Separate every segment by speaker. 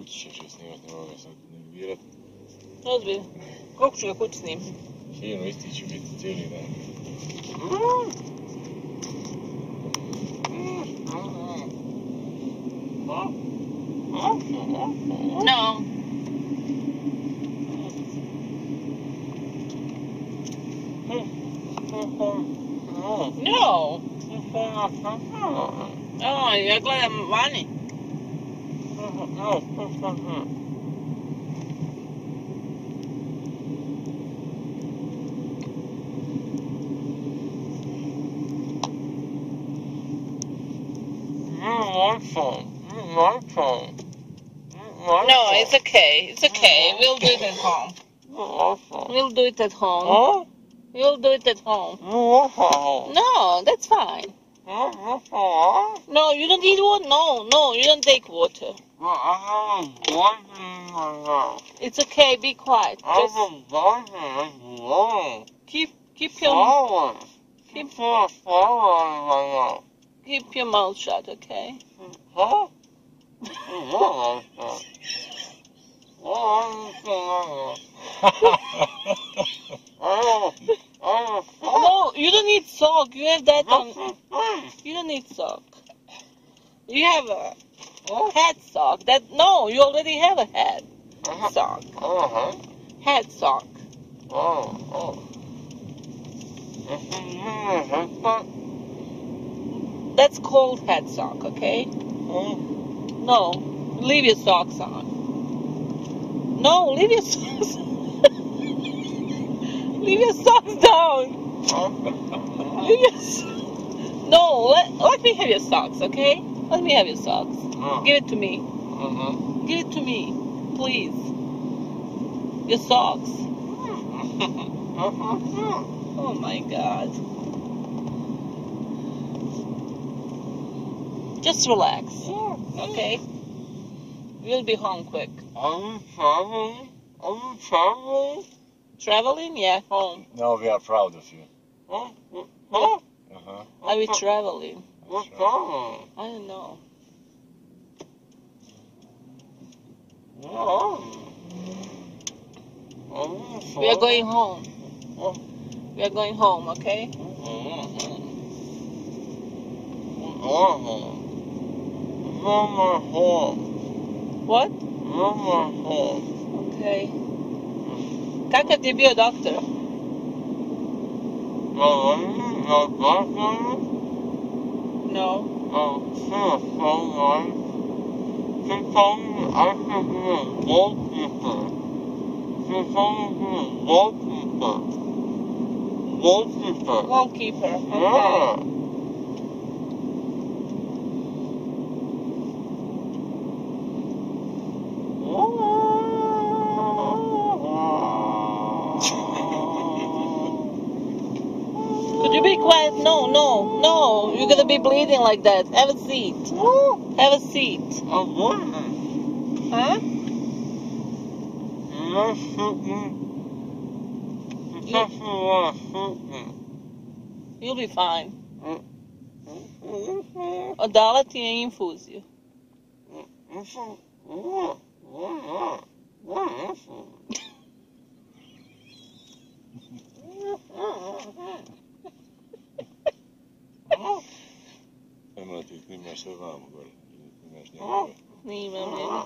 Speaker 1: kući će snimat, ne mogu ga sad nervirat.
Speaker 2: Ozbiljno. Koliko ću ga kući snim?
Speaker 1: Fino, isti će biti cijeli dan.
Speaker 2: No. No. O, ja gledam vani. No, it's okay. It's okay. We'll do it at home. We'll do it at home. We'll do it at home. No, that's fine. No, you don't need water. No, you don't take water. It's okay. Be quiet. Just keep your mouth shut, okay? No, you don't need sock. You have that on. You don't need sock. You have a head sock. No, you already have a head sock. Head sock. That's called head sock, okay? No, leave your socks on. No, leave your socks. Leave your socks down. No, let me have your socks, okay? Let me have your socks. Give it to me. Give it to me, please. Your socks. Oh my God. Just relax, okay? We'll be home quick.
Speaker 1: Are you traveling?
Speaker 2: Traveling? Yeah, home.
Speaker 1: No, we are proud of you.
Speaker 2: Are we traveling?
Speaker 1: What's traveling?
Speaker 2: I don't know. We are going home. We are going home, okay? What? Okay. Kakav ti je bio doktor? No.
Speaker 1: She told me I should be a goalkeeper. She told me to be a goalkeeper.
Speaker 2: Goalkeeper, okay.
Speaker 1: Yeah.
Speaker 2: Could you be quiet? No. You're gonna be bleeding like that. Have a seat. Have a seat. Huh? You'll be fine. Dala ti je infuziju.
Speaker 1: Ema ti snimaš sve vamo gore. Snimaš njegove.
Speaker 2: Snimam njega.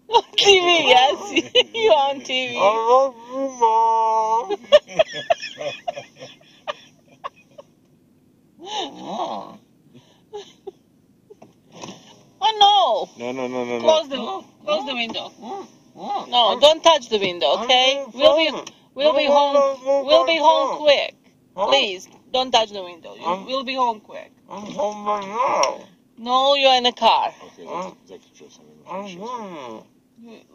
Speaker 2: On TV, yes. You're on TV. Oh no!
Speaker 1: No.
Speaker 2: Close the window. No, don't touch the window, okay? We'll be home quick. Please, don't touch the window. We'll be home quick.
Speaker 1: I'm home right now.
Speaker 2: No, you're in a car.
Speaker 1: Okay, zaključio sam.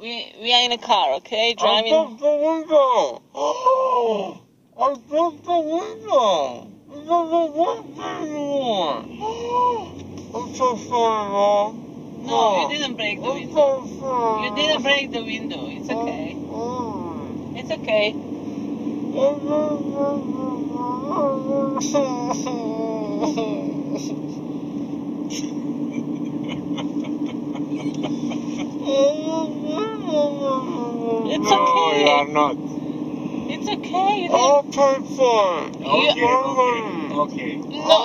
Speaker 2: We are in a car, okay? Driving.
Speaker 1: I broke the window. I broke the window. It doesn't work anymore. I'm so sorry, Mom.
Speaker 2: No, you didn't break the window.
Speaker 1: I'm so sorry.
Speaker 2: You didn't break the window. It's okay. It's okay. It's
Speaker 1: No,
Speaker 2: okay.
Speaker 1: you are not.
Speaker 2: It's okay. You
Speaker 1: I'll
Speaker 2: didn't...
Speaker 1: pay for it.
Speaker 3: Okay.
Speaker 2: No,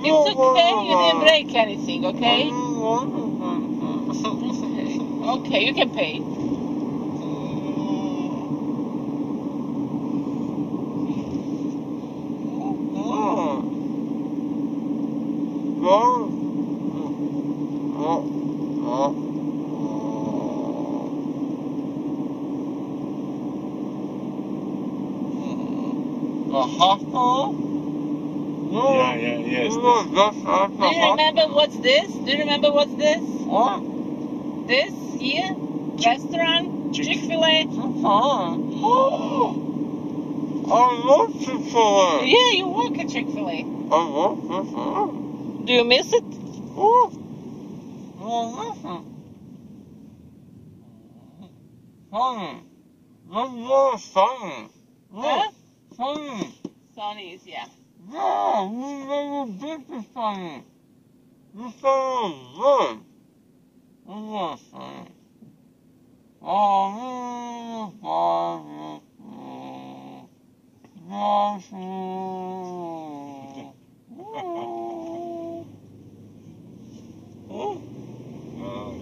Speaker 2: it's okay. You didn't break anything, okay? Okay, you can pay.
Speaker 3: Yes.
Speaker 2: Do you remember what's this? Do you remember what's this?
Speaker 1: What?
Speaker 2: This here? Restaurant? Chick-fil-A?
Speaker 1: I love Chick-fil-A.
Speaker 2: Yeah, you work at Chick-fil-A.
Speaker 1: I love Chick-fil-A.
Speaker 2: Do you miss it?
Speaker 1: Funny. That's more funny.
Speaker 2: Huh?
Speaker 1: Funny.
Speaker 2: Sonny's, yeah.
Speaker 1: Yeah, we never did this funny. This funny is good. It's not funny.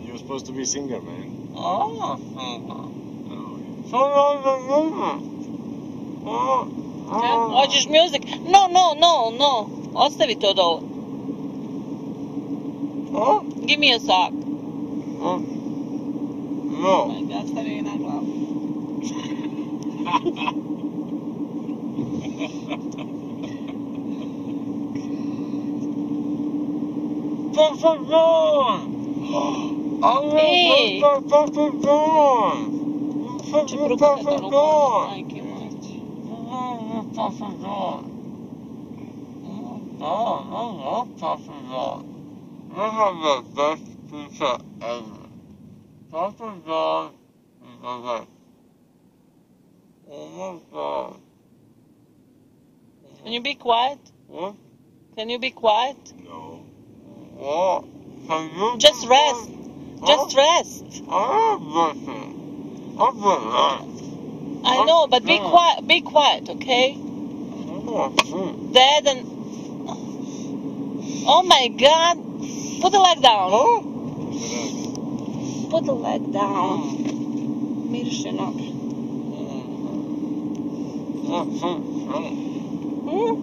Speaker 3: You're supposed to be singer, man.
Speaker 1: Oh,
Speaker 2: Hoćeš music? No. Ostavi to dole. Give me a sock. Oh
Speaker 1: No.
Speaker 2: my God, stavi na glavu.
Speaker 1: Papa John! I
Speaker 2: Hey.
Speaker 1: love Papa John!
Speaker 2: Će
Speaker 1: Papa
Speaker 2: brukati
Speaker 1: John!
Speaker 2: rukom. Majke moje.
Speaker 1: Papa John! I love Papa John. They have the best pizza ever. Papa John is the best. Oh my God.
Speaker 2: Can you be quiet?
Speaker 1: What?
Speaker 2: Can you be quiet?
Speaker 3: No.
Speaker 1: What? Can you
Speaker 2: Just rest. Just rest.
Speaker 1: I am resting. I'm relaxed.
Speaker 2: I know, but be quiet. Be quiet, okay? Dad and... Oh my God. Put the leg down. Put the leg down. Miršeno.
Speaker 1: That's so funny.
Speaker 2: Hmm?